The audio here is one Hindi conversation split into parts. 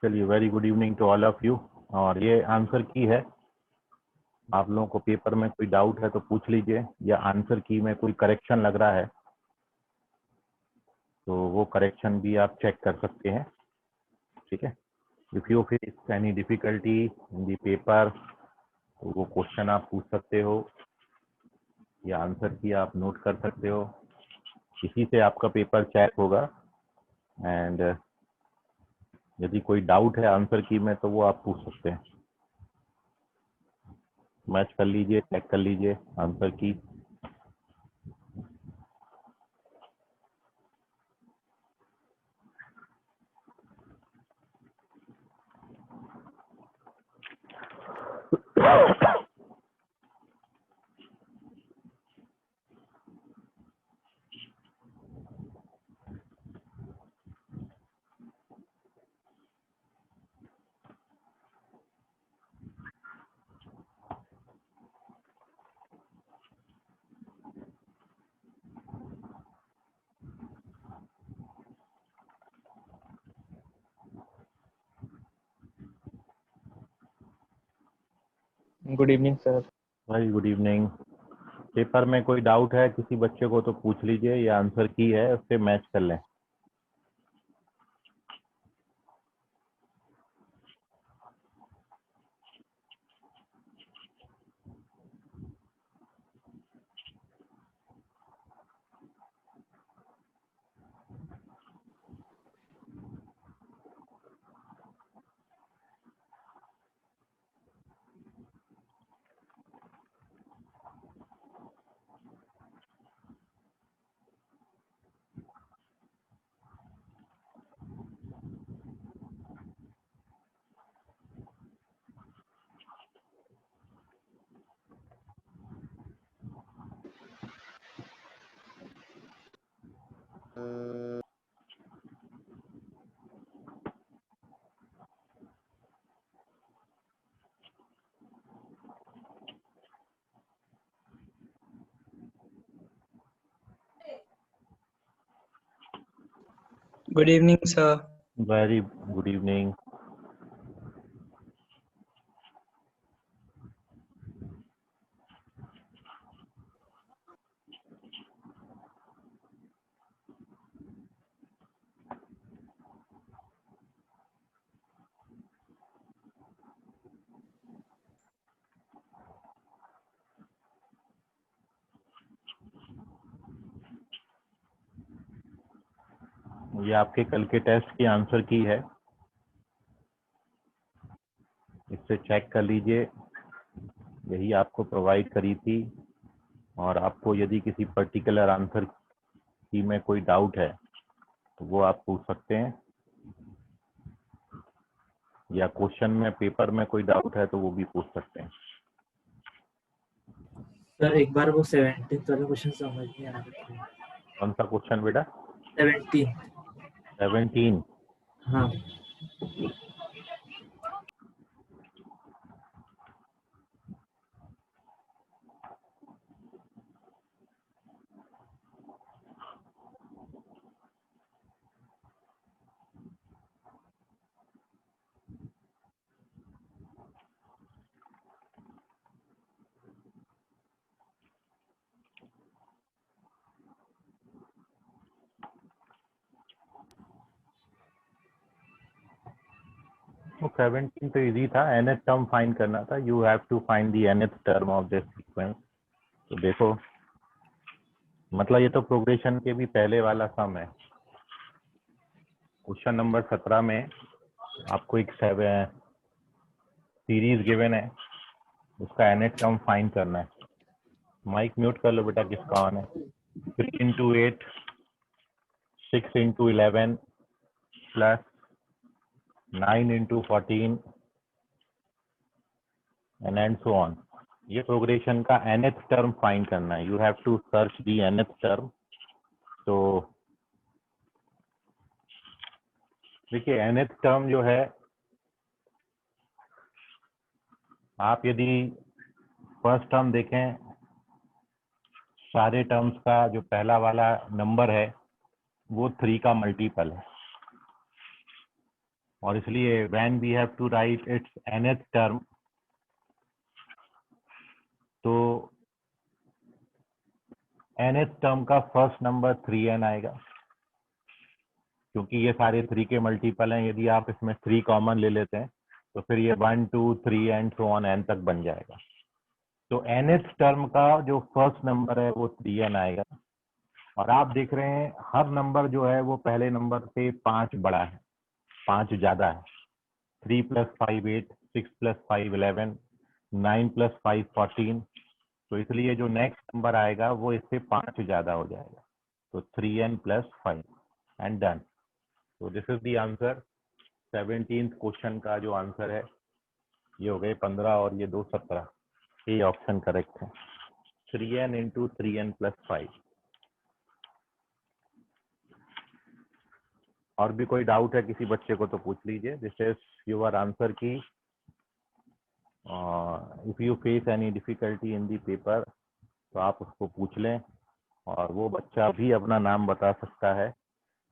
चलिए, very good evening to all of you. और ये आंसर की है। आप लोगों को पेपर में कोई डाउट है तो पूछ लीजिए, या आंसर की में कोई करेक्शन लग रहा है तो वो करेक्शन भी आप चेक कर सकते हैं। ठीक है, if you face any difficulty in the paper तो वो क्वेश्चन आप पूछ सकते हो, या आंसर की आप नोट कर सकते हो। इसी से आपका पेपर चेक होगा। एंड यदि कोई डाउट है आंसर की में तो वो आप पूछ सकते हैं। मैच कर लीजिए, चेक कर लीजिए आंसर की। Good evening sir. Very good evening. Paper में कोई डाउट है किसी बच्चे को तो पूछ लीजिए, या आंसर की है उससे मैच कर लें। Good evening sir. Very good evening. ये आपके कल के टेस्ट की आंसर की है, इससे चेक कर लीजिए। यही आपको प्रोवाइड करी थी। और आपको यदि किसी पर्टिकुलर आंसर की में कोई डाउट है तो वो आप पूछ सकते हैं, या क्वेश्चन में पेपर में कोई डाउट है तो वो भी पूछ सकते हैं। सर एक बार वो 17th वाला क्वेश्चन समझ नहीं आ रहा। कौन सा क्वेश्चन बेटा? 17। 17। हाँ तो 17 तो इजी था, nth टर्म फाइंड करना था। You have to find the nth term of this sequence. तो देखो, मतलब ये तो प्रोग्रेशन के भी पहले वाला सम है। क्वेश्चन नंबर 17 में आपको एक सीरीज गिवन है, उसका nth टर्म फाइंड करना है। माइक म्यूट कर लो बेटा, किसका ऑन है? 3 into 8, 6 into 11 plus 9 into 14 and so on. ये प्रोग्रेशन का nth टर्म फाइंड करना है। You have to search the nth term. तो देखिए, nth टर्म जो है, आप यदि फर्स्ट टर्म देखें, सारे टर्म्स का जो पहला वाला नंबर है वो 3 का मल्टीपल है। और इसलिए when we have to write its nth term, तो nth टर्म का फर्स्ट नंबर 3n आएगा, क्योंकि ये सारे 3 के मल्टीपल हैं। यदि आप इसमें 3 कॉमन ले लेते हैं तो फिर ये 1 2 3 एंड सो ऑन n तक बन जाएगा। तो nth टर्म का जो फर्स्ट नंबर है वो 3n आएगा। और आप देख रहे हैं हर नंबर जो है वो पहले नंबर से 5 बड़ा है, 5 ज्यादा है। 3 + 5 8, 6 + 5 11, 9 + 5 14। तो इसलिए जो नेक्स्ट नंबर आएगा वो इससे 5 ज्यादा हो जाएगा। तो 3n + 5 एंड डन। तो this is the answer. 17th question का जो आंसर है ये हो गए 15 और ये 2 17। ये ऑप्शन करेक्ट है, 3n × 3n + 5। और भी कोई डाउट है किसी बच्चे को तो पूछ लीजिए। दिस इज योर आंसर की। If you face any difficulty in the paper तो आप उसको पूछ लें, और वो बच्चा भी अपना नाम बता सकता है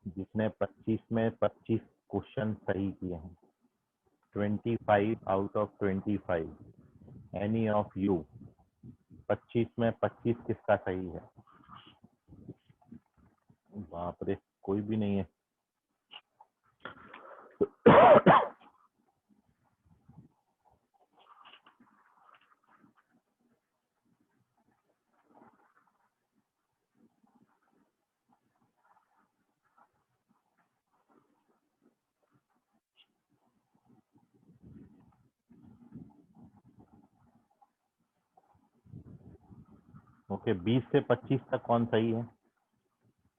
जिसने 25 में 25 क्वेश्चन सही किए हैं। 25 out of 25, any of you. 25 में 25 किसका सही है? बाप रे, कोई भी नहीं है। ओके, 20 से 25 तक कौन सही है?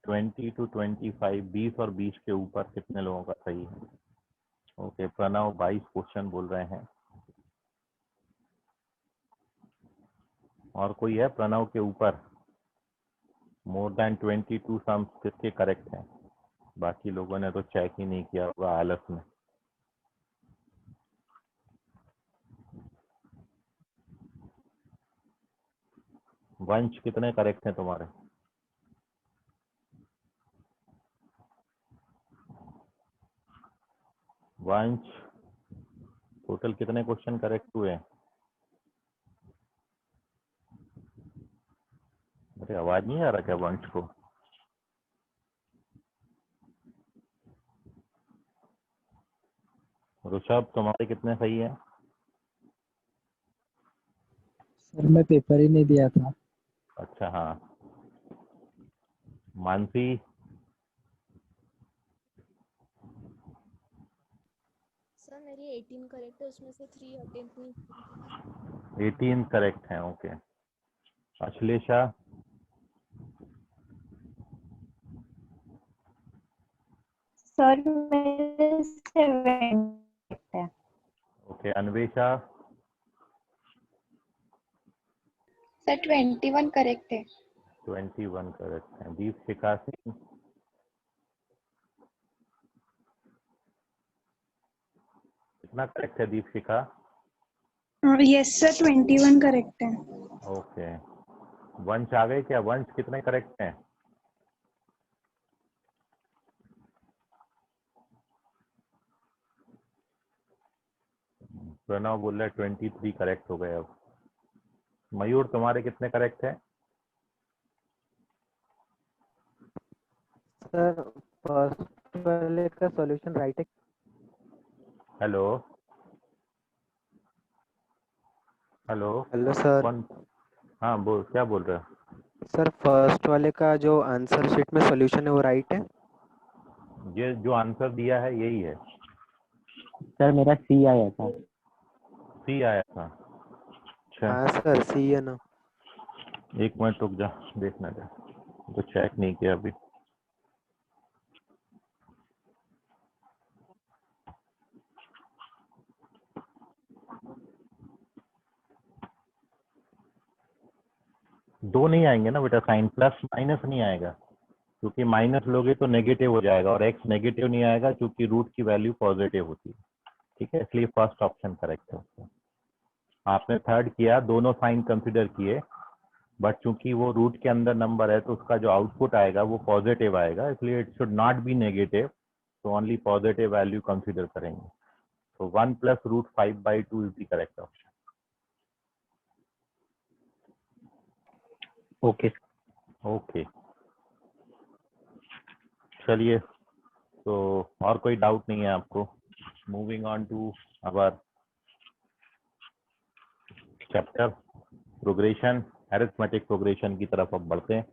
20 to 25, 20 और 20 के ऊपर कितने लोगों का सही है? ओके, प्रणव 22 क्वेश्चन बोल रहे हैं। और कोई है प्रणव के ऊपर? मोर देन 22 सम्स किसके करेक्ट हैं? बाकी लोगों ने तो चेक ही नहीं किया होगा आलस में। वंश कितने करेक्ट हैं तुम्हारे? वंश, टोटल कितने क्वेश्चन करेक्ट हुए? अरे आवाज नहीं आ रहा क्या वंश को? ऋषभ तुम्हारे कितने सही है? सर मैं पेपर ही नहीं दिया था। अच्छा, हाँ। मानसी? सर मेरी 18 करेक्ट है, उसमें से 3 अटेम्प्ट नहीं किए। 18 करेक्ट हैं, ओके। अश्लेषा? सर मेरे 7 है। ओके। अन्वेषा? सर 21 करेक्ट है। 21 करेक्ट हैं। दीपशिखा सिंह? कितना करेक्ट है दीपशिखा? यस सर 21 करेक्ट है। ओके। वंश आ गए क्या? वंश कितने करेक्ट हैं? प्रणव बोल रहा है 23 करेक्ट हो गए अब। मयूर तुम्हारे कितने करेक्ट हैं? सर फर्स्ट वाले का सॉल्यूशन राइट है। Hello hello hello sir. कौन? हाँ बोल, क्या बोल रहे हो? सर फर्स्ट वाले का जो आंसर शीट में सॉल्यूशन है वो राइट है। ये जो आंसर दिया है यही है। सर मेरा सी आया था। सी आया था? अच्छा, हाँ सर सी है ना। एक मिनट रुक जा, देखना जा, तो चेक नहीं किया अभी। दो नहीं आएंगे ना बेटा, साइन प्लस माइनस नहीं आएगा, क्योंकि माइनस लोगे तो नेगेटिव हो जाएगा, और एक्स नेगेटिव नहीं आएगा क्योंकि रूट की वैल्यू पॉजिटिव होती है। ठीक है, इसलिए फर्स्ट ऑप्शन करेक्ट है उसका। आपने थर्ड किया, दोनों साइन कंसिडर किए, बट चूंकि वो रूट के अंदर नंबर है तो उसका जो आउटपुट आएगा वो पॉजिटिव आएगा, इसलिए it should not be negative, तो ओनली पॉजिटिव वैल्यू कंसिडर करेंगे. So 1 plus root 5 by 2 is the correct option. Okay. Okay. चलिए, तो और कोई डाउट नहीं है आपको. Moving on to our chapter progression, arithmetic progression की तरफ अब बढ़ते हैं.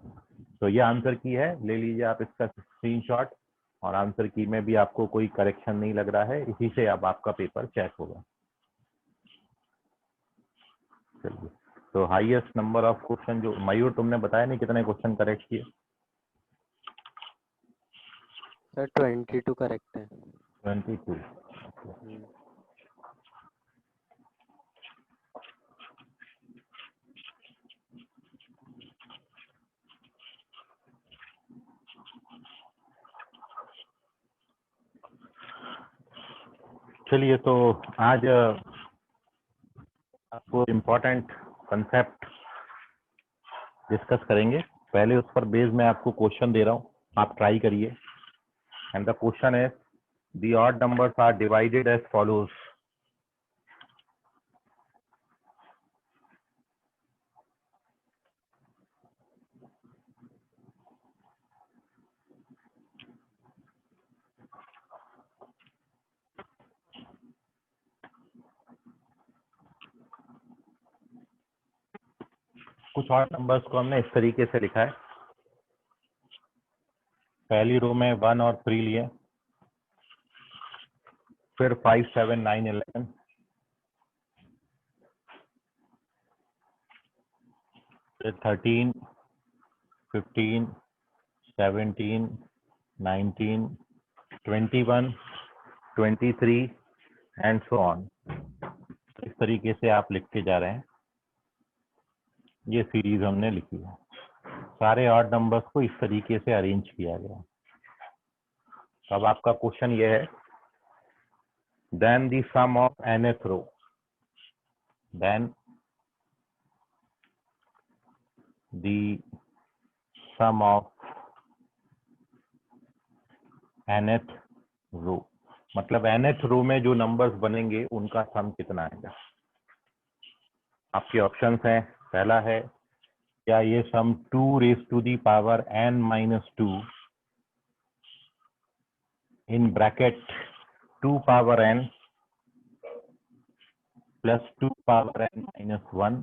तो ये आंसर की है, ले लीजिए आप इसका स्क्रीनशॉट. और आंसर की में भी आपको कोई करेक्शन नहीं लग रहा है, इसी से अब आपका पेपर चेक होगा. चलिए, तो हाईएस्ट नंबर ऑफ क्वेश्चन जो मयूर तुमने बताया नहीं कितने क्वेश्चन करेक्ट किए? सर 22 करेक्ट है. 22. चलिए, तो आज आपको इम्पोर्टेंट कंसेप्ट डिस्कस करेंगे. पहले उस पर बेस में आपको क्वेश्चन दे रहा हूँ, आप ट्राई करिए. एंड द क्वेश्चन है the odd numbers are divided as follows. कुछ ऑड नंबर्स को हमने इस तरीके से लिखा है. पहली रो में 1 और 3 लिए, फिर 5, 7, 9, 11, फिर 13, 15, 17, 19, 21, 23 एंड सो ऑन. इस तरीके से आप लिखते जा रहे हैं. ये सीरीज हमने लिखी है. सारे ऑड नंबर्स को इस तरीके से अरेंज किया गया. अब आपका क्वेश्चन ये है, then the sum of nth row, then the sum of nth row, मतलब nth रो में जो नंबर्स बनेंगे उनका सम कितना आएगा. आपके ऑप्शंस हैं. पहला है, क्या ये sum 2 raise to the power n-2 in bracket 2 power n plus 2 power n-1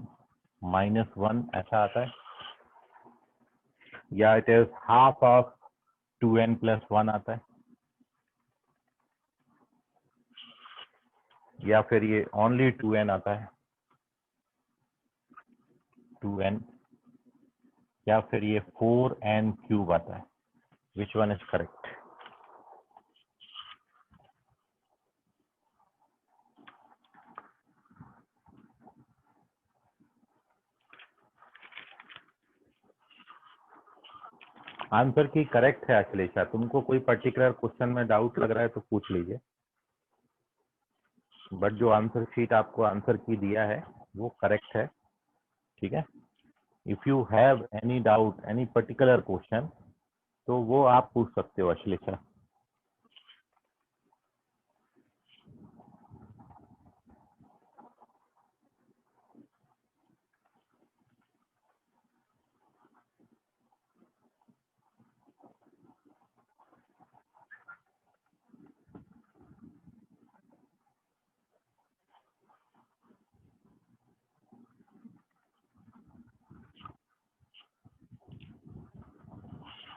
-1 ऐसा आता है, या it is half of 2n + 1 आता है, या फिर ये ओनली 2n आता है, 2n, या फिर ये 4n³ आता है. विच वन इज करेक्ट? आंसर की करेक्ट है अखिलेशा. तुमको कोई पर्टिकुलर क्वेश्चन में डाउट लग रहा है तो पूछ लीजिए, बट जो आंसर शीट आपको आंसर की दिया है वो करेक्ट है. ठीक है. If you have any doubt, any particular question, तो वो आप पूछ सकते हो अखिलेशा.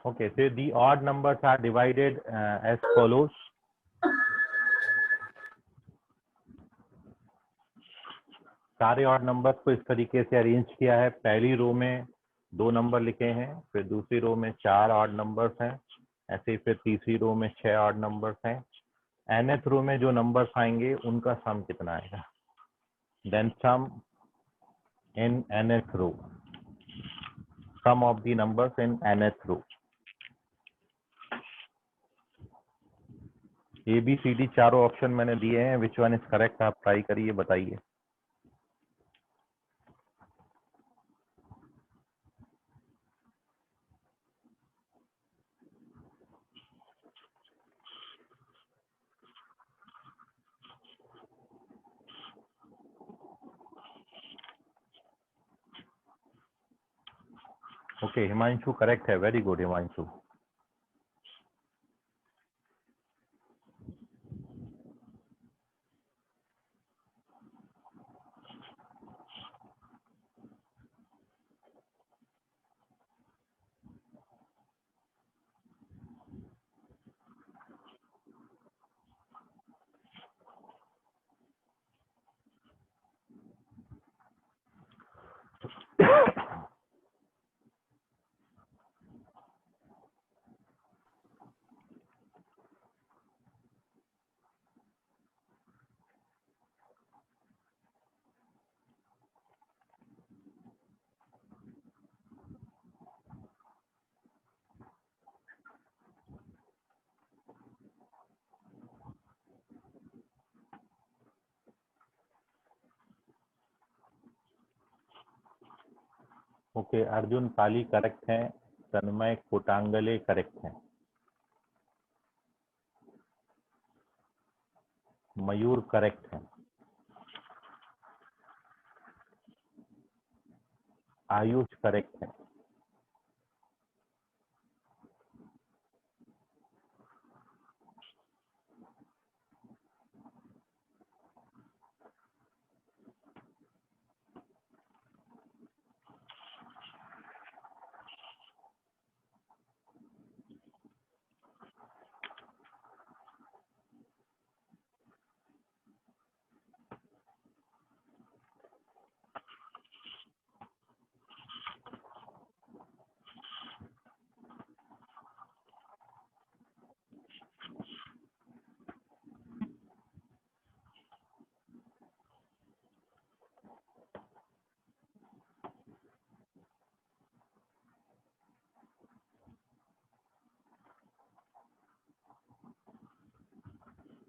Okay, so the odd numbers are divided as follows. सारे ऑड नंबर्स को इस तरीके से अरेंज किया है. पहली रो में 2 नंबर लिखे हैं, फिर दूसरी रो में 4 ऑड नंबर्स हैं, ऐसे ही फिर तीसरी रो में 6 ऑड नंबर्स हैं. nth रो में जो नंबर्स आएंगे उनका सम कितना आएगा. Then sum in nth row, sum of the numbers in nth row. ABCD चारों ऑप्शन मैंने दिए हैं. Which one is correct? आप ट्राई करिए, बताइए. ओके, हिमांशु करेक्ट है, very good Himanshu. Okay, Arjun Pali correct है, तन्मय कोटांगले करेक्ट है, मयूर करेक्ट है, आयुष करेक्ट है,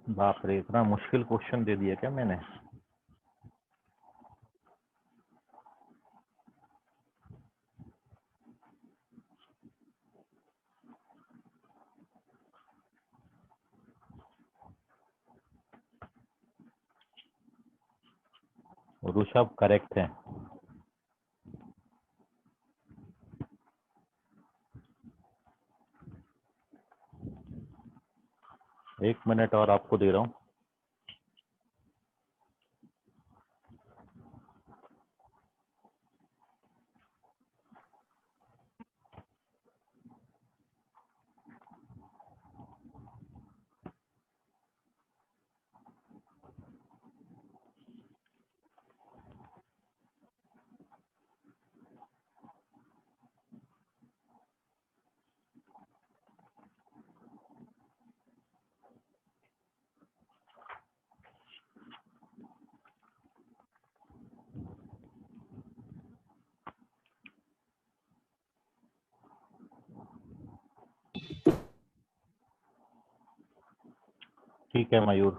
बाप रे, इतना मुश्किल क्वेश्चन दे दिया क्या मैंने? ऋषभ करेक्ट है, एक मिनट और आपको दे रहा हूँ। ठीक है मयूर,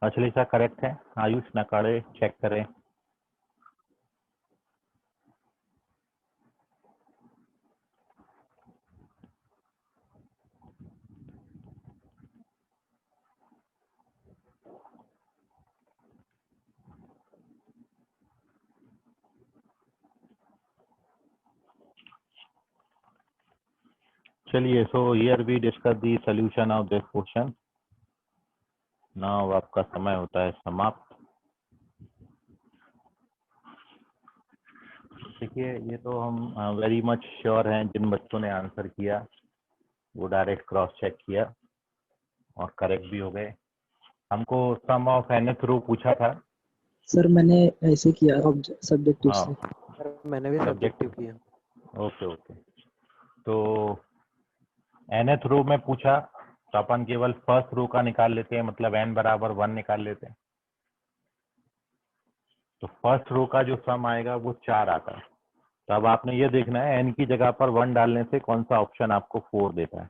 अश्लेषा करेक्ट है, आयुष नकाड़े चेक करें। चलिए, so here we discuss the solution of this question. Now आपका समय होता है समाप्त। देखिए, ये तो हम वेरी मच श्योर हैं, जिन बच्चों ने आंसर किया वो डायरेक्ट क्रॉस चेक किया और करेक्ट भी हो गए। हमको सम ऑफ nth रो पूछा था। सर मैंने ऐसे किया सब्जेक्टिव हाँ, से। सर मैंने भी सब्जेक्टिव किया। ओके ओके, तो nth रो में पूछा तो अपन केवल फर्स्ट रो का निकाल लेते हैं, मतलब n बराबर 1 निकाल लेते हैं। तो फर्स्ट रो का जो सम आएगा वो 4 आता है। तो अब आपने ये देखना है n की जगह पर 1 डालने से कौन सा ऑप्शन आपको 4 देता है।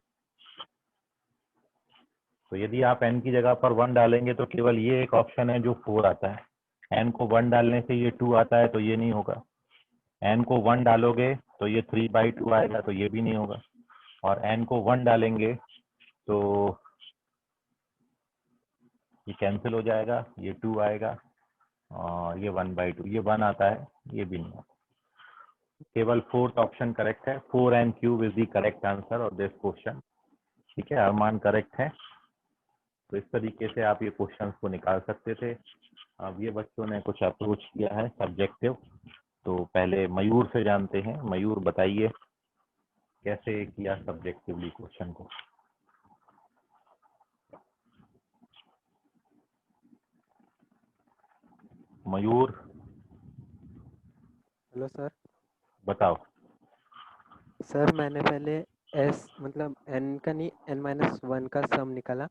तो यदि आप n की जगह पर 1 डालेंगे तो केवल ये एक ऑप्शन है जो 4 आता है। n को 1 डालने से ये 2 आता है, तो ये नहीं होगा। n को 1 डालोगे तो ये 3/2 आएगा, तो ये भी नहीं होगा। और n को 1 डालेंगे तो ये कैंसिल हो जाएगा, ये 2 आएगा और ये 1/2, ये 1 आता है, ये भी नहीं आता। केवल फोर्थ ऑप्शन करेक्ट है, 4n³ is the correct answer of this question. ठीक है, अरमान करेक्ट है। तो इस तरीके से आप ये क्वेश्चंस को निकाल सकते थे। अब ये बच्चों ने कुछ अप्रोच किया है सब्जेक्टिव, तो पहले मयूर से जानते हैं। मयूर बताइए कैसे किया सब्जेक्टिवली क्वेश्चन को। मयूर हेलो सर। बताओ। सर मैंने पहले एस मतलब एन का नहीं n-1 का सम निकाला,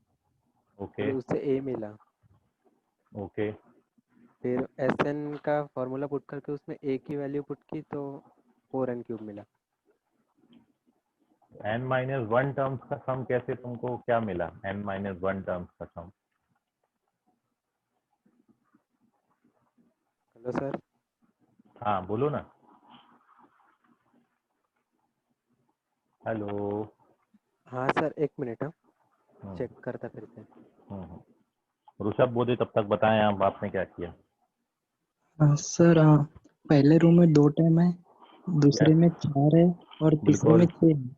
ओके फिर उससे ए मिला, ओके फिर एस एन का फॉर्मूला पुट करके उसमें ए की वैल्यू पुट की तो 4n³ मिला। n-1 टर्म्स का सम कैसे, तुमको क्या मिला n-1 टर्म्स का सम? Hello sir. हाँ बोलो ना। हेलो। हाँ सर, एक मिनट, हाँ हम्म, चेक करता फिर से। ऋषभ बोले तब तक बताएं आप, आपने क्या किया। सर पहले रो में 2 टर्म है, दूसरे में 4 है और तीसरे में बिल्कुल 6 है।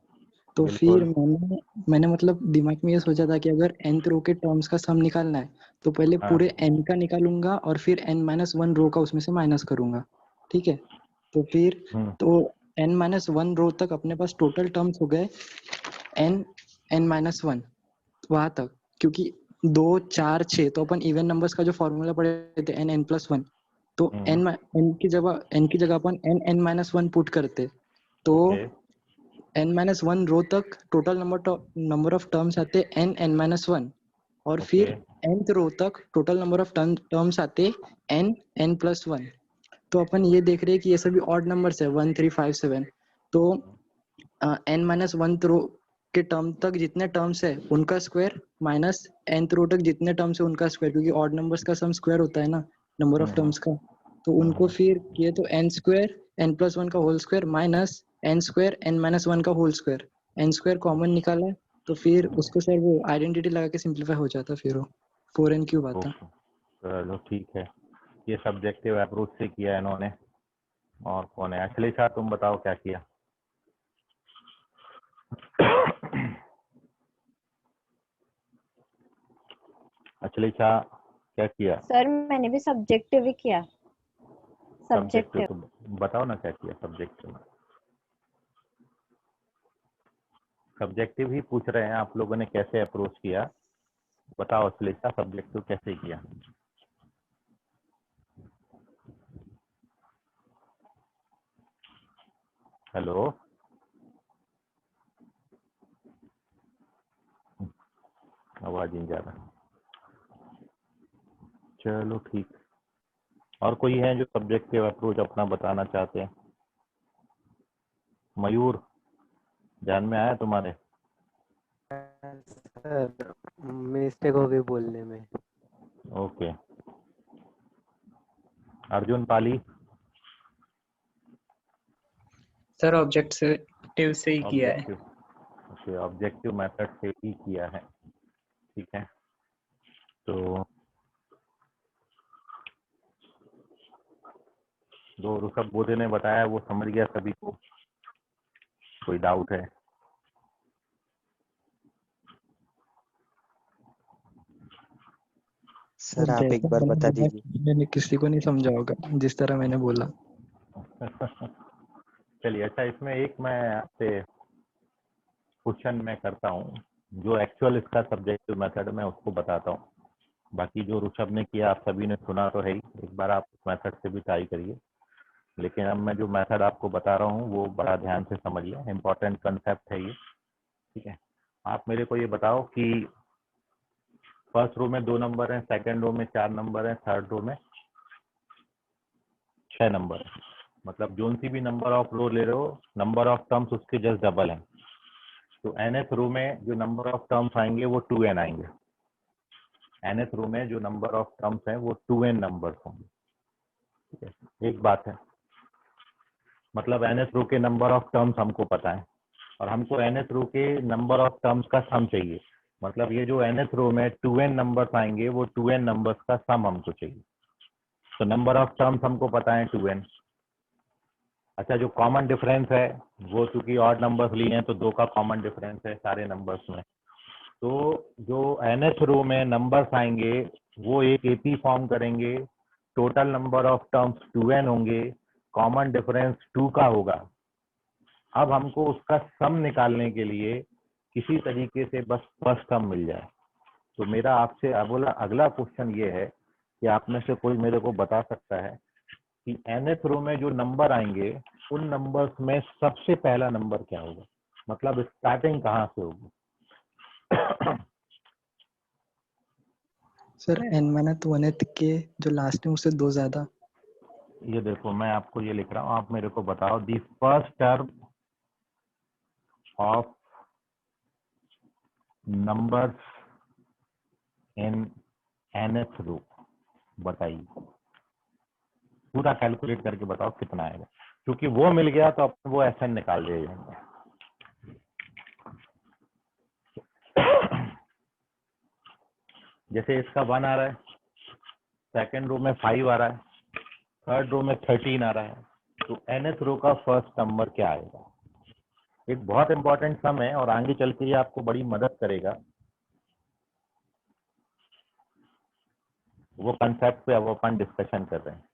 तो फिर बिल्कुल। मैंने मतलब दिमाग में ये सोचा था कि अगर nth रो के टर्म्स का सम निकालना है तो पहले हाँ पूरे n का निकालूंगा और फिर n-1 रो का उसमें से माइनस करूंगा। ठीक है, तो फिर तो n-1 रो तक अपने पास टोटल टर्म्स हो गए n-1 वहां तक, क्योंकि 2 4 6 तो अपन इवन नंबर्स का जो फॉर्मूला पढ़े थे n+1, तो n की जगह अपन n-1 पुट करते तो ओके n-1 रो तक टोटल नंबर ऑफ टर्म्स आते n-1 और फिर ओके nth रो तक टोटल नंबर ऑफ टर्म्स आते n+1। तो अपन ये देख रहे हैं कि ये सभी ऑड नंबर्स है 1 3 5 7। तो n-1 रो के टर्म तक जितने टर्म्स है उनका स्क्वायर माइनस nth रो तक जितने टर्म्स है उनका स्क्वायर, क्योंकि ऑड नंबर्स का सम स्क्वायर होता है ना नंबर ऑफ टर्म्स का। तो उनको फिर किए तो n² n+1 का whole square minus n² n-1 का होल स्क्वायर, n² कॉमन निकाला तो फिर उसको सर वो आइडेंटिटी लगा के सिंप्लीफाई हो जाता, फिर वो 4n³ आता। ओके चलो ठीक है, ये सब्जेक्टिव अप्रोच से किया इन्होंने। और कौन है? अखिलेश शाह, तुम बताओ क्या किया। अखिलेश शाह क्या किया? सर मैंने भी सब्जेक्टिव ही किया। सब्जेक्टिव सब्जेक्टिव तो बताओ ना क्या किया सब्जेक्टिव। सब्जेक्टिव ही पूछ रहे हैं आप लोगों ने, कैसे अप्रोच किया बताओ। अखिलेश शाह सब्जेक्टिव कैसे किया? हेलो आवाज नहीं जा रहा। चलो ठीक। और कोई है जो सब्जेक्टिव अप्रोच अपना बताना चाहते हैं? मयूर, ध्यान में आया तुम्हारे? सर मिस्टेक हो गई बोलने में। ओके। अर्जुन पाली? सर ऑब्जेक्टिव से ही किया है। ऑब्जेक्टिव, ओके, ऑब्जेक्टिव मेथड से ही किया है। ठीक है, तो जो ऋषभ बोधे ने बताया वो समझ गया सभी को? कोई डाउट है? सर आप एक बार बता दीजिए। मैंने किसी को नहीं समझा होगा जिस तरह मैंने बोला। चलिए अच्छा, इसमें एक मैं आपसे क्वेश्चन मैं करता हूँ, जो एक्चुअल इसका सब्जेक्टिव मेथड मैं उसको बताता हूँ। बाकी जो ऋषभ ने किया आप सभी ने सुना तो है ही, एक बार आप उस मेथड से भी ट्राई करिए। लेकिन अब मैं जो मेथड आपको बता रहा हूँ वो बड़ा ध्यान से समझिए, इम्पोर्टेंट कंसेप्ट है ये। ठीक है, आप मेरे को ये बताओ कि फर्स्ट रो में 2 नंबर हैं, सेकंड रो में 4 नंबर हैं, थर्ड रो में 6 नंबर है। मतलब जो सी भी नंबर ऑफ रो ले रहे हो, नंबर ऑफ टर्म्स उसके जस्ट डबल हैं। तो nth रो में जो नंबर ऑफ टर्म्स आएंगे वो 2n आएंगे। nth रो में जो नंबर ऑफ टर्म्स हैं वो 2n नंबर्स होंगे। ठीक है, एक बात है, मतलब nth रो के नंबर ऑफ टर्म्स हमको पता है और हमको nth रो के नंबर ऑफ टर्म्स का सम चाहिए। मतलब ये जो nth रो में 2n नंबर्स आएंगे वो 2n नंबर्स का सम हमको चाहिए। तो नंबर ऑफ टर्म्स हमको पता है 2n, अच्छा, जो कॉमन डिफरेंस है वो चूंकि ऑड नंबर्स लिए हैं तो 2 का कॉमन डिफरेंस है सारे नंबर्स में। तो जो nth रो में नंबर्स आएंगे वो एक एपी फॉर्म करेंगे, total number of terms 2n होंगे, कॉमन डिफरेंस 2 का होगा। अब हमको उसका सम निकालने के लिए किसी तरीके से बस फर्स्ट टर्म मिल जाए। तो मेरा आपसे अगला क्वेश्चन ये है कि आप में से कोई मेरे को बता सकता है कि nth रो में जो नंबर आएंगे उन नंबर्स में सबसे पहला नंबर क्या होगा, मतलब स्टार्टिंग कहाँ से होगी? सर n माइनस 1th के जो लास्ट है उससे 2 ज्यादा। ये देखो मैं आपको ये लिख रहा हूँ, आप मेरे को बताओ दी first term of numbers in nth रो, बताइए पूरा कैलकुलेट करके बताओ कितना आएगा, क्योंकि वो मिल गया तो अपन वो एसएन निकाल दिया जाएगा। जैसे इसका 1 आ रहा है, सेकेंड रो में 5 आ रहा है, थर्ड रो में 13 आ रहा है, तो nth रो का फर्स्ट नंबर क्या आएगा? एक बहुत इंपॉर्टेंट सम है और आगे चल के ये आपको बड़ी मदद करेगा। वो कंसेप्ट पे अब अपन डिस्कशन कर रहे हैं।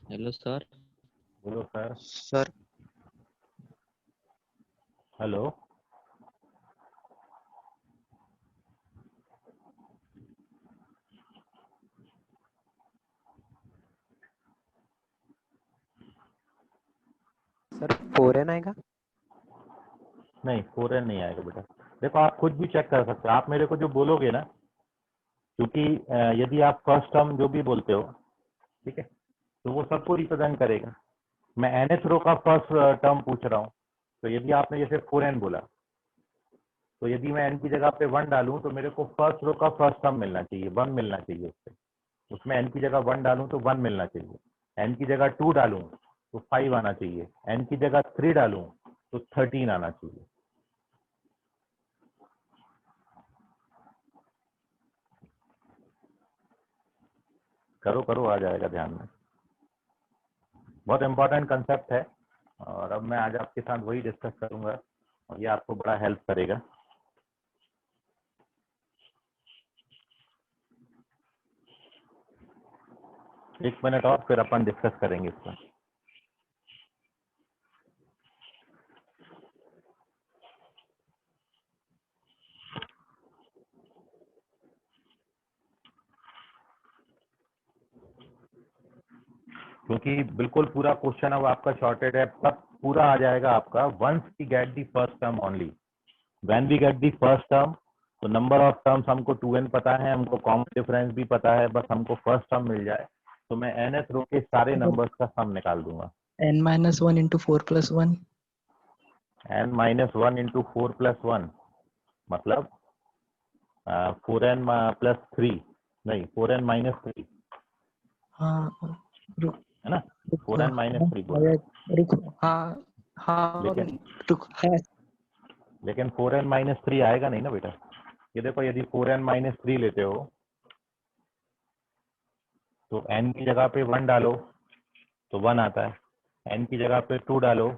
Hello sir. बोलो sir. Sir hello, sir 4n आएगा? नहीं 4n नहीं आएगा बेटा। देखो आप खुद भी चेक कर सकते हो, आप मेरे को जो बोलोगे ना, क्योंकि यदि आप फर्स्ट टर्म जो भी बोलते हो, ठीक है, तो वो सबको रिप्रेजेंट करेगा। मैं nth रो का फर्स्ट टर्म पूछ रहा हूँ, तो यदि आपने जैसे 4n बोला, तो यदि मैं n की जगह पे 1 डालूं तो मेरे को फर्स्ट रो का फर्स्ट टर्म मिलना चाहिए, 1 मिलना चाहिए उससे। उसमें n की जगह 1 डालूं तो 1 मिलना चाहिए, n की जगह 2 डालूं तो 5 आना चाहिए, n की जगह 3 डालूं तो 13 आना चाहिए। करो करो, आ जाएगा ध्यान में। बहुत इंपॉर्टेंट कंसेप्ट है और अब मैं आज आपके साथ वही डिस्कस करूंगा और ये आपको बड़ा हेल्प करेगा। एक मिनट और फिर अपन डिस्कस करेंगे इसका। क्योंकि बिल्कुल पूरा क्वेश्चन अब आपका शॉर्टेड है, सब पूरा आ जाएगा आपका। Once we get the first term only, when we get the first term, तो नंबर ऑफ टर्म्स हमको 2n पता है, हमको कॉमन डिफरेंस भी पता है, बस हमको फर्स्ट टर्म मिल जाए तो मैं nth रो के सारे नंबर्स का सम निकाल दूंगा। n minus 1 into 4 plus 1। n minus 1 into 4 plus 1 मतलब 4n plus 3, नहीं 4n minus 3 हाँ रुक है ना, रुक 4n minus 3 बोल रहा हूं। रुक हाँ हाँ लेकिन रुक हाँ। लेकिन 4n minus 3 आएगा नहीं ना बेटा। ये देखो यदि 4n minus 3 लेते हो तो n की जगह पे 1 डालो तो 1 आता है, n की जगह पे 2 डालो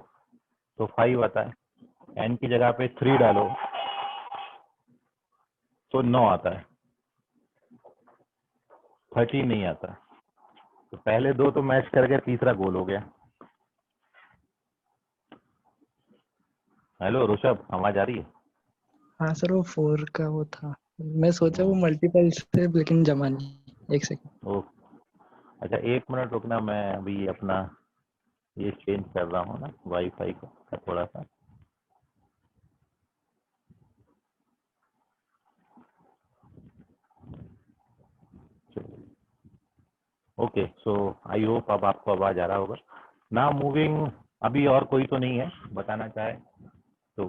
तो 5 आता है, n की जगह पे 3 डालो तो 9 आता है, 13 नहीं आता। तो पहले दो तो मैच करके तीसरा गोल हो गया। हेलो ऋषभ, आवाज आ रही है? हाँ सर वो 4 का वो था, मैं सोचा वो मल्टीपल से लेकिन जमा नहीं। एक सेकंड। ओ अच्छा, 1 मिनट रुकना, मैं अभी अपना ये चेंज कर रहा हूँ ना वाईफाई का थोड़ा सा। ओके, सो आई होप अब आपको आवाज आ रहा होगा। नाउ मूविंग, अभी और कोई तो नहीं है बताना चाहे तो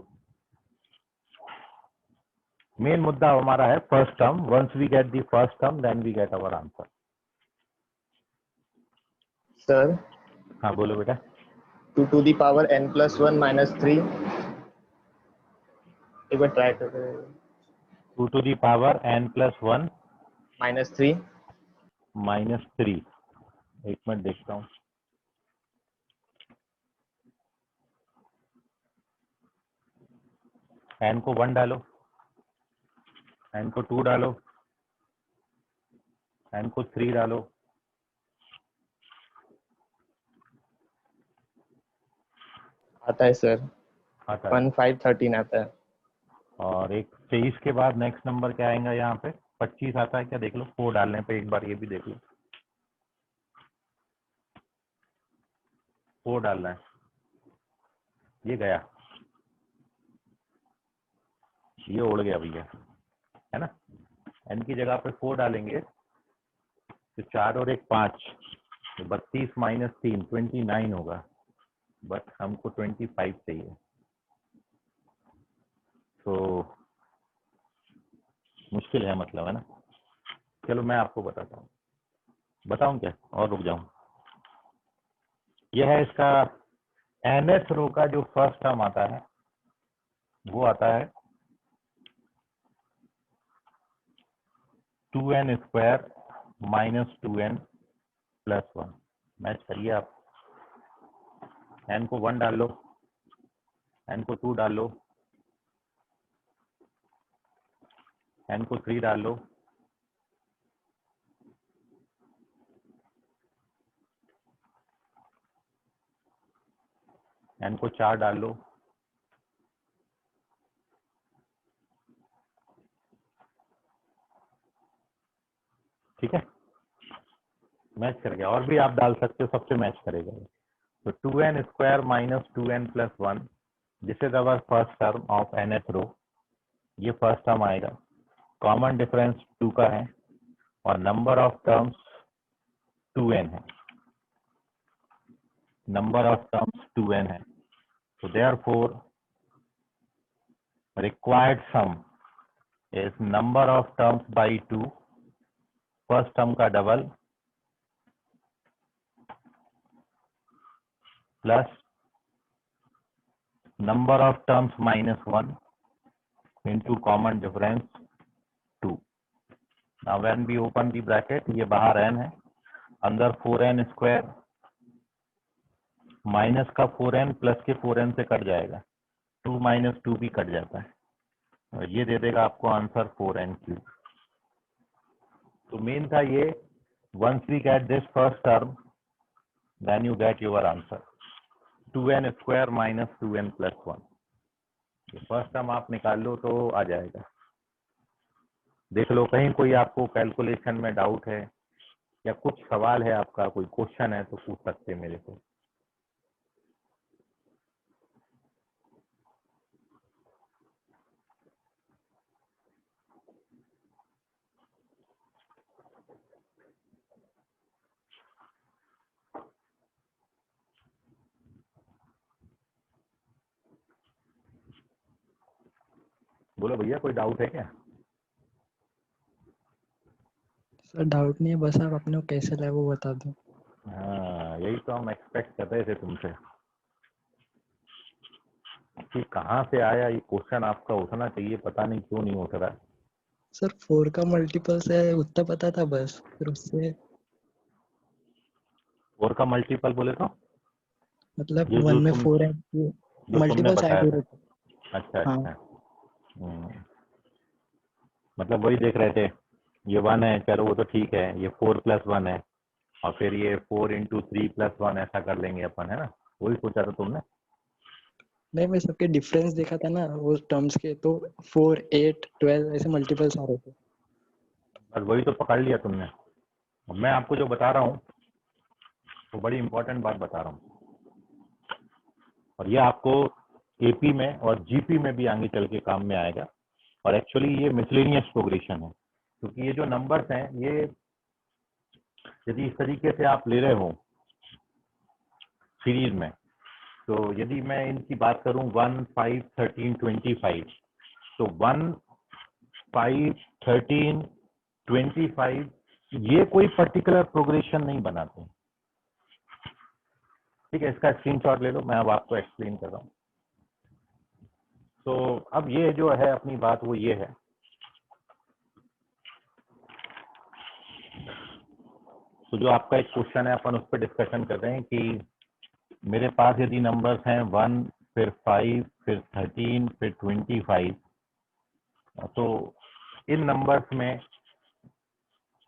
मेन मुद्दा हमारा है first term. Once we get the first term then we get our answer. Sir हाँ बोलो बेटा. 2 to the power n plus 1 minus 3 एक बार ट्राई कर 2 to the power n plus 1 minus 3 minus 3. एक मिनट देखता हूँ. n को 1 डालो, n को 2 डालो, n को 3 डालो, आता है सर आता है. 1 5 13 आता है. और एक 23 के बाद नेक्स्ट नंबर क्या आएगा यहाँ पे? 25 आता है क्या? देख लो 4 डालने पे एक बार ये भी देख लो. 4 डालना है, ये गया, ये उड़ गया भैया, है ना. n की जगह पे 4 डालेंगे तो 4 और 1 5, 32 माइनस 3 29 होगा. बट हमको 25 चाहिए. तो मुश्किल है मतलब, है ना. चलो मैं आपको बताता हूँ. बताऊँ क्या और रुक जाऊँ? यह है इसका nth रो का जो फर्स्ट टर्म आता है वो आता है 2n square minus 2n plus 1. Match करिए आप. n को 1 डाल लो, n को 2 डाल लो, n को 3 डाल लो, n को 4 डाल लो, ठीक है. मैच कर गया. और भी आप डाल सकते हो, सबसे मैच करेगा. तो 2n square minus 2n plus 1, this is our first term of nth रो. ये फर्स्ट टर्म आएगा. कॉमन डिफरेंस 2 का है और नंबर ऑफ टर्म्स 2n है. नंबर ऑफ टर्म्स 2n है. So therefore required sum is number of terms by 2, first term का double plus number of terms minus 1 into common difference 2. Now when we open the bracket, ये बाहर n है, अंदर 4n स्क्वायर, माइनस का 4n प्लस के 4n से कट जाएगा, 2 माइनस 2 भी कट जाता है, और ये दे देगा आपको आंसर 4n क्यूब. तो मेन था ये, once we get this first term then you get your answer 2n square minus 2n plus 1. First term आप निकाल लो तो आ जाएगा. देख लो कहीं कोई आपको कैलकुलेशन में डाउट है या कुछ सवाल है आपका, कोई क्वेश्चन है तो पूछ सकते हैं मेरे को. बोलो भैया, कोई डाउट है क्या? सर डाउट नहीं है, बस आप अपने को कैसे लाए वो बता दो. हाँ, यही तो हम एक्सपेक्ट कर रहे थे तुमसे कि कहाँ से आया ये क्वेश्चन. आपका उठना चाहिए, पता नहीं क्यों नहीं उठ रहा. सर 4 का मल्टीपल्स है उतना पता था बस, फिर उससे 4 का मल्टीपल बोले तो मतलब ये 1 जो में तुम 4 है, जो तुमने मल्टीपल्स बताया ऐड हो था. रहे थे. अच्छा हाँ. अच्छा. मतलब वही देख रहे थे, ये 1 है, चलो वो तो ठीक है, ये 4 प्लस 1 है, और फिर ये 4 इंटू 3 प्लस 1 ऐसा कर लेंगे अपन, है ना. वही सोचा था तुमने. नहीं, मैं सबके डिफरेंस देखा था ना वो टर्म्स के, तो 4 8 12 ऐसे मल्टीपल्स आ रहे थे. बस वही तो पकड़ लिया तुमने. मैं आपको जो बता रहा हूँ वो बड़ी इंपॉर्टेंट बात बता रहा हूँ, और ये आपको एपी में और जीपी में भी आगे चल के काम में आएगा. और एक्चुअली ये मिसलेनियस प्रोग्रेशन है, क्योंकि ये जो नंबर्स हैं ये यदि इस तरीके से आप ले रहे हो सीरीज में, तो यदि मैं इनकी बात करूं 1 5 13 25, तो 1 5, 13, 25 ये कोई पर्टिकुलर प्रोग्रेशन नहीं बनाते। ठीक है, इसका स्क्रीनशॉट ले लो, मैं अब आपको एक्सप्लेन कर रहा हूँ। तो अब ये जो है अपनी बात वो ये है, तो जो आपका एक क्वेश्चन है अपन उस पर डिस्कशन कर रहे हैं कि मेरे पास यदि नंबर्स हैं 1, फिर 5, फिर 13, फिर 25, तो इन नंबर्स में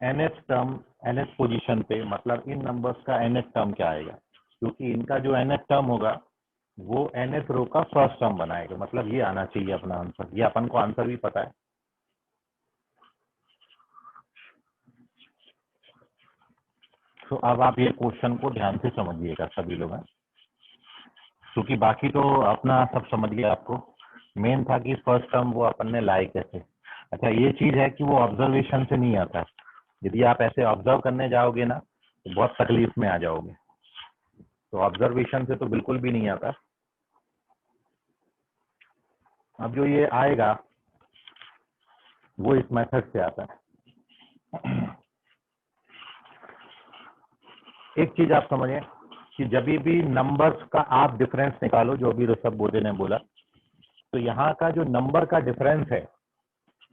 nth टर्म nth पोजीशन पे, मतलब इन नंबर्स का nth टर्म क्या आएगा, क्योंकि इनका जो nth टर्म होगा वो nth रो का फर्स्ट टर्म बनाएगा। मतलब ये आना चाहिए अपना आंसर, ये अपन को आंसर भी पता है। तो अब आप ये क्वेश्चन को ध्यान से समझिएगा सभी लोग हैं, क्योंकि बाकी तो अपना सब समझ गया। आपको मेन था कि फर्स्ट टर्म वो अपन ने लाए कैसे। अच्छा, ये चीज है कि वो ऑब्जर्वेशन से नहीं आता है। यदि आप ऐसे ऑब्जर्व करने जाओगे ना तो बहुत तकलीफ में आ जाओगे। तो ऑब्जर्वेशन से तो बिल्कुल भी नहीं आता। अब जो ये आएगा वो इस मेथड से आता है। एक चीज आप समझें कि जब भी नंबर्स का आप डिफरेंस निकालो, जो भी ऋषभ बोधे ने बोला, तो यहाँ का जो नंबर का डिफरेंस है,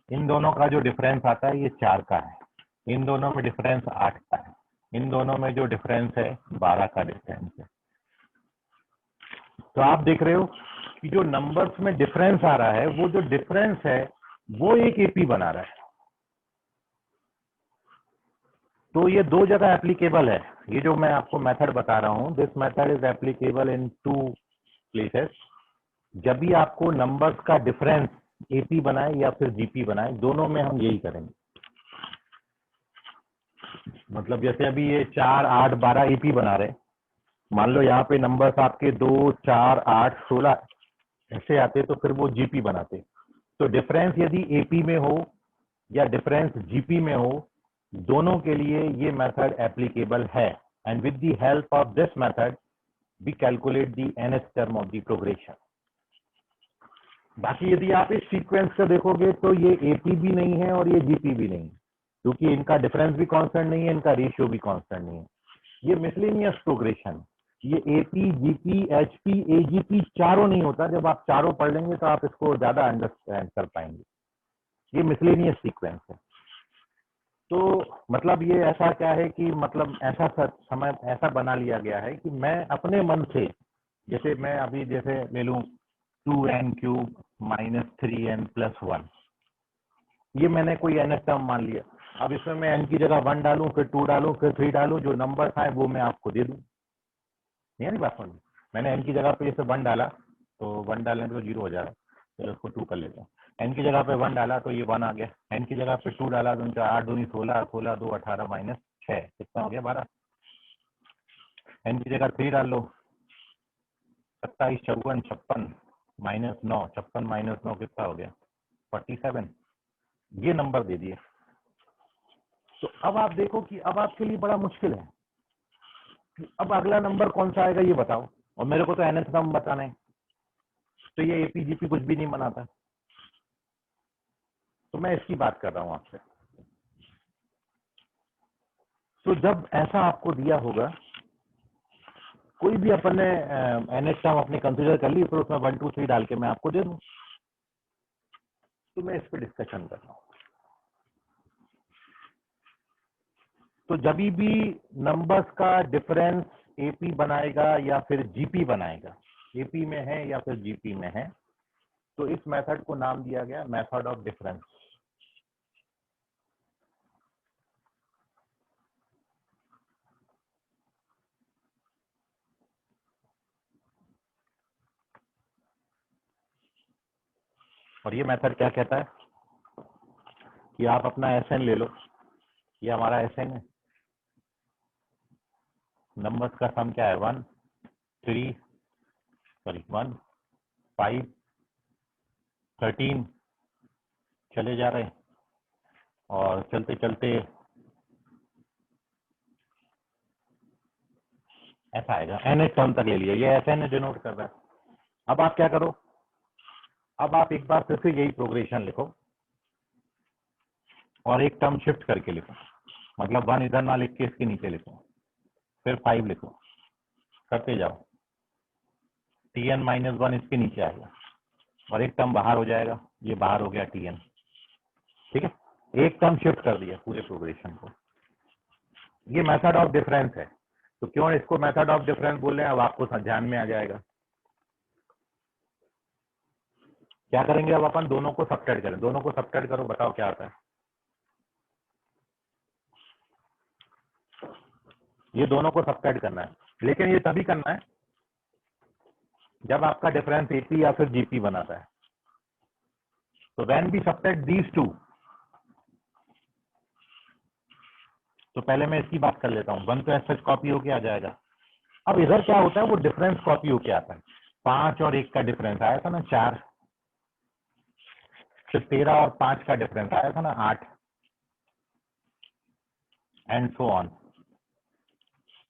इन दोनों का जो डिफरेंस आता है ये 4 का है, इन दोनों में डिफरेंस 8 का है, इन दोनों में जो डिफरेंस है 12 का डिफरेंस है। तो आप देख रहे हो कि जो नंबर्स में डिफरेंस आ रहा है, वो जो डिफरेंस है वो एक एपी बना रहा है। तो ये 2 जगह एप्लीकेबल है। ये जो मैं आपको मेथड बता रहा हूँ, this method is applicable in 2 places. जब भी आपको नंबर्स का डिफरेंस एपी बनाए या फिर जीपी बनाए, दोनों में हम यही करेंगे। मतलब जैसे अभी ये 4, 8, 12 एपी बना रहे, मान लो यहाँ पे नंबर्स आपके 2, 4, 8, 16 ऐसे आते तो फिर वो जीपी बनाते। तो डिफरेंस यदि एपी में हो या डिफरेंस जीपी में हो, दोनों के लिए ये मेथड एप्लीकेबल है। And with the help of this method we calculate the nth term of the progression. बाकी यदि आप इस सीक्वेंस को देखोगे तो ये एपी भी नहीं है और ये जीपी भी नहीं, क्योंकि इनका डिफरेंस भी कांस्टेंट नहीं है, इनका रेशियो भी कांस्टेंट नहीं है। ये मिसलेनियस प्रोग्रेशन, ये एपी, जीपी, एचपी, एजीपी चारों नहीं होता। जब आप चारों पढ़ लेंगे तो आप इसको ज्यादा अंडरस्टैंड कर पाएंगे। ये मिसलेनियस सीक्वेंस है। तो मतलब ये ऐसा क्या है कि मतलब ऐसा समय ऐसा बना लिया गया है कि मैं अपने मन से, जैसे मैं अभी जैसे ले लूं 2n³ - 3n+1, ये मैंने कोई nth टर्म मान लिया। अब इसमें मैं n की जगह 1 डालूं, फिर 2 डालूं, फिर 3 डालूं, जो नंबर आए वो मैं आपको दे दूं। नहीं बात समझ? मैंने n की जगह पे जैसे 1 डाला तो 1 डालने पे 0 हो जा रहा है, चलो उसको 2 कर लेते हैं। n की जगह पे 1 डाला तो ये 1 आ गया। n की जगह पे 2 डाला तो 8 दूनी 16, 16 2 18 -6 कितना हो गया 12। n की जगह 3 डाल लो, 27 54 56 -9, 56 -9 कितना हो गया 47। ये नंबर दे दिए। तो अब आप देखो कि अब आपके लिए बड़ा मुश्किल है कि अब अगला नंबर कौन सा आएगा ये बताओ, और मेरे को तो nth टर्म बताना है। तो ये एपीजीपी कुछ भी नहीं बनाता। तो मैं इसकी बात कर रहा हूं आपसे। तो जब ऐसा आपको दिया होगा, कोई भी अपन ने nth टर्म अपने कंसीडर कर ली, फिर उसमें 1 2 3 डाल के मैं आपको दे दूं, तो मैं इस पर डिस्कशन कर रहा हूं। तो जब भी नंबर्स का डिफरेंस एपी बनाएगा या फिर जीपी बनाएगा, एपी में है या फिर जीपी में है, तो इस मेथड को नाम दिया गया मेथड ऑफ डिफरेंस। और ये मेथड क्या कहता है कि आप अपना SN ले लो, ये हमारा SN है। नंबर्स का सम क्या है 1 5 13 चले जा रहे हैं, और चलते चलते ऐसा आएगा nth टर्म तक ले लिया। ये SN डिनोट कर रहा है। अब आप क्या करो, अब आप एक बार फिर से यही प्रोग्रेशन लिखो और एक टर्म शिफ्ट करके लिखो, मतलब 1 इधर ना लिख के इसके नीचे लिखो, फिर 5 लिखो, करते जाओ, tn माइनस 1 इसके नीचे आएगा और एक टर्म बाहर हो जाएगा, ये बाहर हो गया tn। ठीक है, एक टर्म शिफ्ट कर दिया पूरे प्रोग्रेशन को। ये मेथड ऑफ डिफरेंस है, तो क्यों इसको मेथड ऑफ डिफरेंस बोल रहे हैं अब आपको ध्यान में आ जाएगा। क्या करेंगे अब अपन दोनों को सब्ट्रैक्ट करें, दोनों को सब्ट्रैक्ट करो, बताओ क्या आता है। ये दोनों को सब्ट्रैक्ट करना है, लेकिन ये तभी करना है जब आपका डिफरेंस एपी या फिर जीपी बनाता है। तो when we subtract these two, तो पहले मैं इसकी बात कर लेता हूँ। 1 तो ऐसा कॉपी होके आ जाएगा। अब इधर क्या होता है, वो डिफरेंस कॉपी होके आता है। 5 और 1 का डिफरेंस आया था ना 4, फिर 13 और 5 का डिफरेंस आया था ना 8, एंड सो ऑन।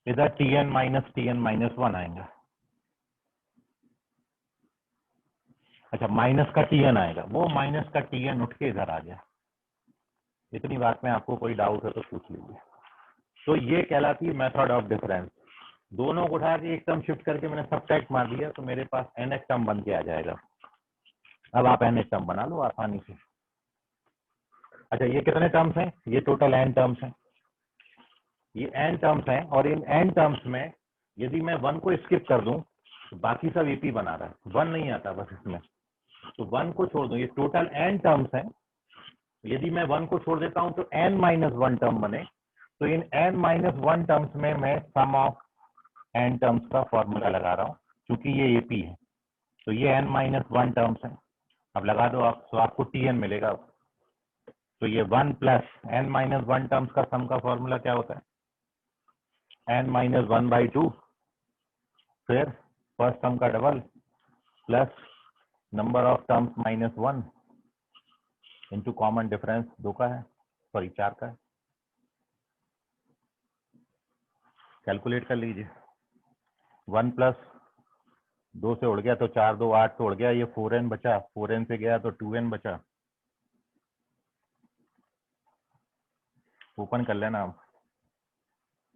इधर tn माइनस 1 आएगा। अच्छा, माइनस का tn आएगा, वो माइनस का tn उठ के इधर आ गया। इतनी बात में आपको कोई डाउट है तो पूछ लीजिए। तो ये कहलाती है मेथड ऑफ डिफरेंस। दोनों को उठा के एक टर्म शिफ्ट करके मैंने सब्ट्रैक्ट मार दिया, तो मेरे पास nx टर्म बन के आ जाएगा। अब आप nx टर्म बना लो आसानी से। अच्छा, ये कितने टर्म्स हैं? ये टोटल n टर्म्स हैं। ये n टर्म्स हैं, और इन n टर्म्स में यदि मैं 1 को स्किप कर दूं तो बाकी सब एपी बना रहा है, 1 नहीं आता बस इसमें, तो 1 को छोड़ दूं। ये टोटल n टर्म्स हैं, यदि मैं 1 को छोड़ देता हूं तो n माइनस 1 टर्म बने। तो इन n माइनस 1 टर्म्स में मैं सम ऑफ n टर्म्स का फॉर्मूला लगा रहा हूं, क्योंकि ये एपी है। तो ये n माइनस 1 टर्म्स है, अब लगा दो आप, तो आपको tn मिलेगा। तो ये 1 प्लस n माइनस 1 टर्म्स का सम का फॉर्मूला क्या होता है? n माइनस 1/2, फिर फर्स्ट टर्म का double plus number of terms minus 1 into common difference 2 का है, सॉरी 4 का है। कैलकुलेट कर लीजिए। 1 प्लस 2 से उड़ गया तो 4 2 8 तो उड़ गया, ये 4n बचा, 4n से गया तो 2n बचा। ओपन कर लेना आप,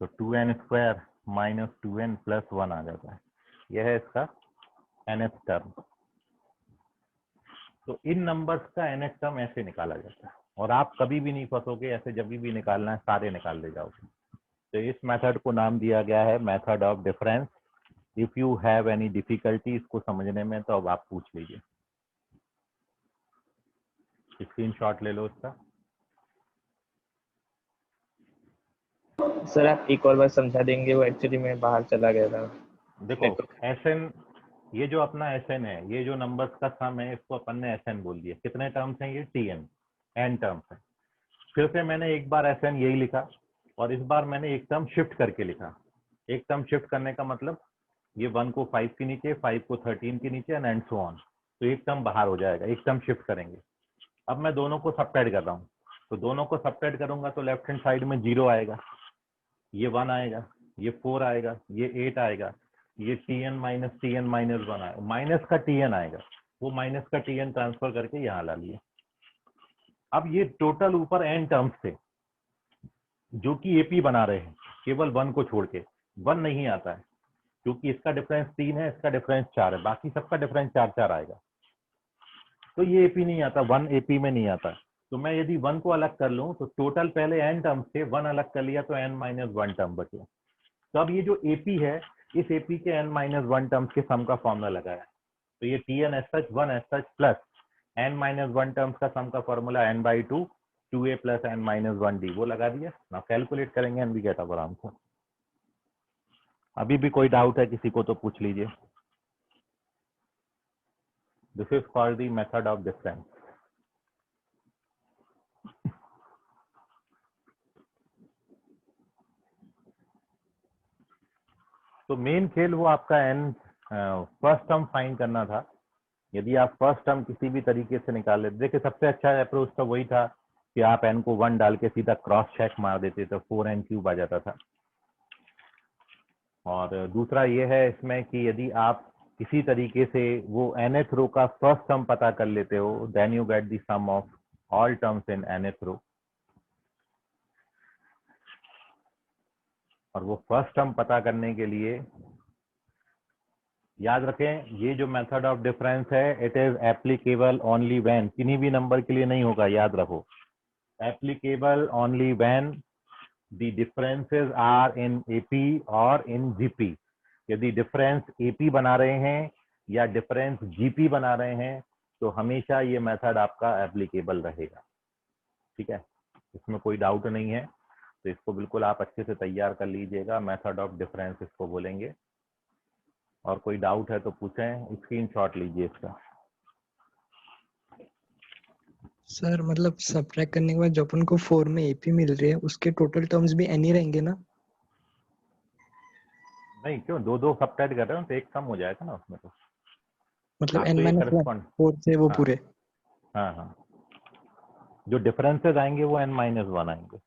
तो 2n square minus 2n plus 1 आ जाता है। यह है इसका nth टर्म। तो इन नंबर्स का nth टर्म ऐसे निकाला जाता है, और आप कभी भी नहीं फंसोगे, ऐसे जब भी निकालना है सारे निकाल ले जाओगे। तो इस मेथड को नाम दिया गया है method of difference. If you have any difficulty इसको समझने में, तो अब आप पूछ लीजिए। स्क्रीनशॉट ले लो इसका। सर आप एक और बार समझा देंगे, वो एक्चुअली मैं बाहर चला गया था। देखो Sn, ये जो अपना Sn है, ये जो नंबर्स का सम है, इसको अपन ने Sn बोल दिया। कितने टर्म्स हैं ये? tn, n टर्म्स है। फिर से मैंने एक बार Sn यही लिखा, और इस बार मैंने एक टर्म शिफ्ट करके लिखा। एक टर्म शिफ्ट करने का मतलब ये 1 को 5 के नीचे, 5 को 13 के नीचे, एंड सो ऑन। तो एक टर्म बाहर हो जाएगा, एक टर्म शिफ्ट करेंगे। अब मैं दोनों को सब्ट्रैक्ट कर रहा हूँ, तो दोनों को सब्ट्रैक्ट करूंगा तो लेफ्ट हैंड साइड में 0 आएगा, ये 1 आएगा, ये 4 आएगा, ये 8 आएगा, ये tn माइनस 1 आएगा, माइनस का tn आएगा, वो माइनस का tn ट्रांसफर करके यहाँ ला लिए। अब ये टोटल ऊपर n टर्म्स थे जो कि एपी बना रहे हैं, केवल 1 को छोड़ के। 1 नहीं आता है क्योंकि इसका डिफरेंस 3 है, इसका डिफरेंस 4 है, बाकी सबका डिफरेंस 4 आएगा। तो ये एपी नहीं आता, 1 एपी में नहीं आता। तो मैं यदि 1 को अलग कर लूं तो टोटल पहले n टर्म्स थे, 1 अलग कर लिया तो n माइनस 1 टर्म बचे। तो अब ये जो एपी है, इस एपी के n माइनस 1 टर्म्स के सम का फॉर्मूला लगाया। तो ये tn एस सच 1 एस सच प्लस n माइनस 1 टर्म्स का सम का formula n/2 2a plus n minus 1d, वो लगा दिया ना। कैलकुलेट करेंगे and we get our answer. अभी भी कोई डाउट है किसी को तो पूछ लीजिए। This is called the method of difference. तो मेन खेल वो आपका n फर्स्ट टर्म फाइंड करना था। यदि आप फर्स्ट टर्म किसी भी तरीके से निकाल लेते, देखिए सबसे अच्छा अप्रोच तो वही था कि आप n को 1 डाल के सीधा क्रॉस चेक मार देते तो 4n³ आ जाता था। और दूसरा ये है इसमें कि यदि आप किसी तरीके से वो nth रो का फर्स्ट टर्म पता कर लेते हो, then you get the sum of all terms in nth row. और वो फर्स्ट टर्म पता करने के लिए याद रखें, ये जो मेथड ऑफ डिफरेंस है it is applicable only when, किन्हीं भी नंबर के लिए नहीं होगा, याद रखो, applicable only when the differences are in AP और इन जीपी। यदि डिफरेंस एपी बना रहे हैं या डिफरेंस जीपी बना रहे हैं तो हमेशा ये मेथड आपका एप्लीकेबल रहेगा। ठीक है, इसमें कोई डाउट नहीं है, तो इसको बिल्कुल आप अच्छे से तैयार कर लीजिएगा, मेथड ऑफ डिफरेंस इसको बोलेंगे। और कोई डाउट है तो पूछें, स्क्रीनशॉट लीजिए इसका। सर मतलब सब्ट्रैक्ट करने के बाद जो अपन को 4 में एपी मिल रही है उसके टोटल टर्म्स भी एन ही रहेंगे ना? नहीं, क्यों दो दो सब्ट्रैक्ट कर रहे हो तो एक कम हो जाएगा ना उसमें, तो मतलब हाँ, एन तो ये माइनस करस्पॉन्ड, 4 से वो हाँ पूरे। हाँ हाँ, जो डिफरेंसेस आएंगे वो n-1 आएंगे।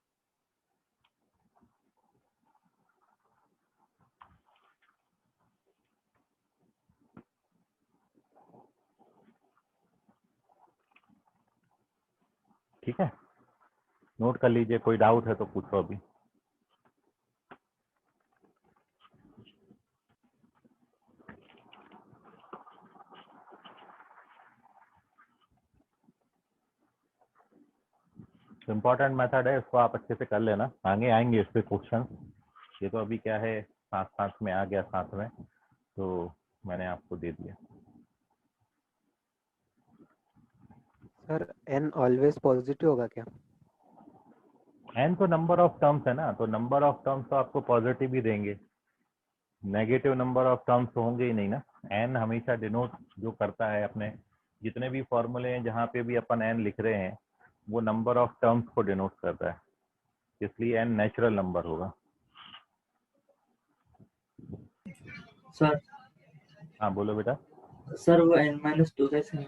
ठीक है, नोट कर लीजिए, कोई डाउट है तो पूछो अभी। इम्पोर्टेंट मेथड है, इसको आप अच्छे से कर लेना, आगे आएंगे इस पे क्वेश्चन। ये तो अभी क्या है, साथ साथ में आ गया, साथ में तो मैंने आपको दे दिया। सर n ऑलवेज पॉजिटिव होगा क्या? n तो नंबर ऑफ टर्म्स है ना, तो नंबर ऑफ टर्म्स तो आपको पॉजिटिव ही देंगे, नेगेटिव नंबर ऑफ टर्म्स तो होंगे ही नहीं ना। n हमेशा डिनोट जो करता है, अपने जितने भी फॉर्मूले हैं जहाँ पे भी अपन n लिख रहे हैं वो नंबर ऑफ टर्म्स को डिनोट करता है, इसलिए n नेचुरल नंबर होगा। सर हाँ बोलो बेटा। सर वो n-2 कैसे है?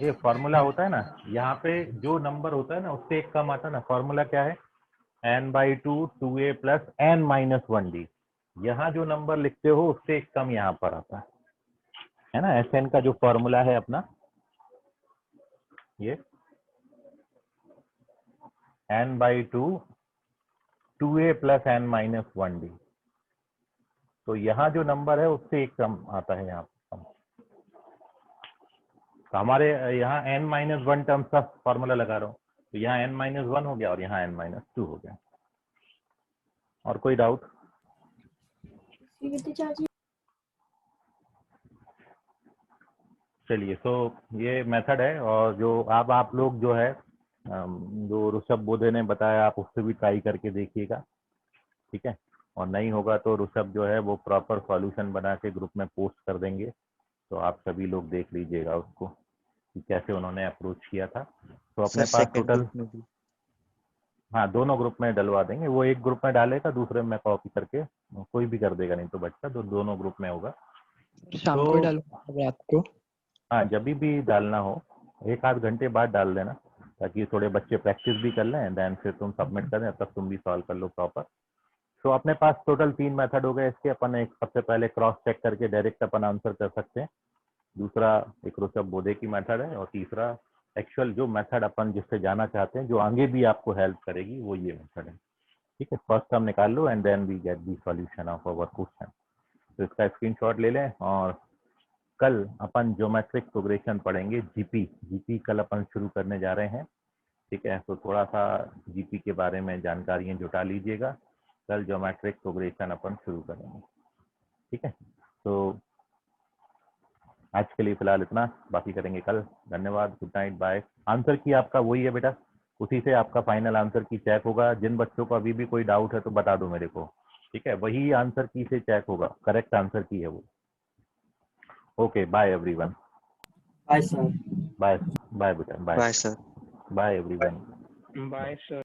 ये फॉर्मूला होता है ना, यहाँ पे जो नंबर होता है ना उससे एक कम आता है ना, फॉर्मूला क्या है, n/2 2a प्लस n-1d। यहाँ जो नंबर लिखते हो उससे एक कम यहाँ पर आता है ना। Sn का जो फॉर्मूला है अपना, ये n/2 2a प्लस n-1d, तो यहाँ जो नंबर है उससे एक कम आता है यहाँ पर। तो हमारे यहाँ n-1 टर्म्स का फॉर्मूला लगा रहा हूँ, तो यहाँ n-1 हो गया और यहाँ n-2 हो गया। और कोई डाउट? चलिए, तो ये मेथड है, और जो अब आप लोग जो है जो ऋषभ बोधे ने बताया आप उससे भी ट्राई करके देखिएगा। ठीक है, और नहीं होगा तो ऋषभ जो है वो प्रॉपर सॉल्यूशन बना के ग्रुप में पोस्ट कर देंगे, तो आप सभी लोग देख लीजिएगा उसको कि कैसे उन्होंने अप्रोच किया था। तो अपने पास टोटल, हाँ दोनों ग्रुप में डलवा देंगे, वो एक ग्रुप में डालेगा, दूसरे में कॉपी करके कोई भी कर देगा, नहीं तो बच्चा तो दोनों ग्रुप में होगा। शाम को ही डालूंगा रात को। हाँ, जब भी डालना हो 1-8 घंटे बाद डाल देना, ताकि थोड़े बच्चे प्रैक्टिस भी कर लें, देन फिर तुम सबमिट कर दें, तब तुम भी सॉल्व कर लो प्रॉपर। तो अपने पास टोटल 3 मेथड हो गए इसके। अपन एक सबसे पहले क्रॉस चेक करके डायरेक्ट अपन आंसर कर सकते हैं, दूसरा एक ऋषभ बोधे की मेथड है, और तीसरा एक्चुअल जो मेथड अपन जिससे जाना चाहते हैं, जो आगे भी आपको हेल्प करेगी, वो ये मेथड है। ठीक है, फर्स्ट हम निकाल लो and then we get the solution of our question. तो इसका स्क्रीनशॉट ले लें, और कल अपन ज्योमेट्रिक प्रोग्रेशन पढ़ेंगे, जीपी कल अपन शुरू करने जा रहे हैं। ठीक है, तो थोड़ा सा जीपी के बारे में जानकारियां जुटा लीजिएगा, कल ज्योमेट्रिक प्रोग्रेशन अपन शुरू करेंगे। ठीक है, तो आज के लिए फिलहाल इतना, बाकी करेंगे कल। धन्यवाद, गुड नाइट, बाय। आंसर की आपका वही है बेटा, उसी से आपका फाइनल आंसर की चेक होगा। जिन बच्चों को अभी भी कोई डाउट है तो बता दो मेरे को। ठीक है, वही आंसर की से चेक होगा, करेक्ट आंसर की है वो। Okay, bye everyone. Bye sir. Bye bye बेटा, bye bye sir. Bye everyone. Bye sir.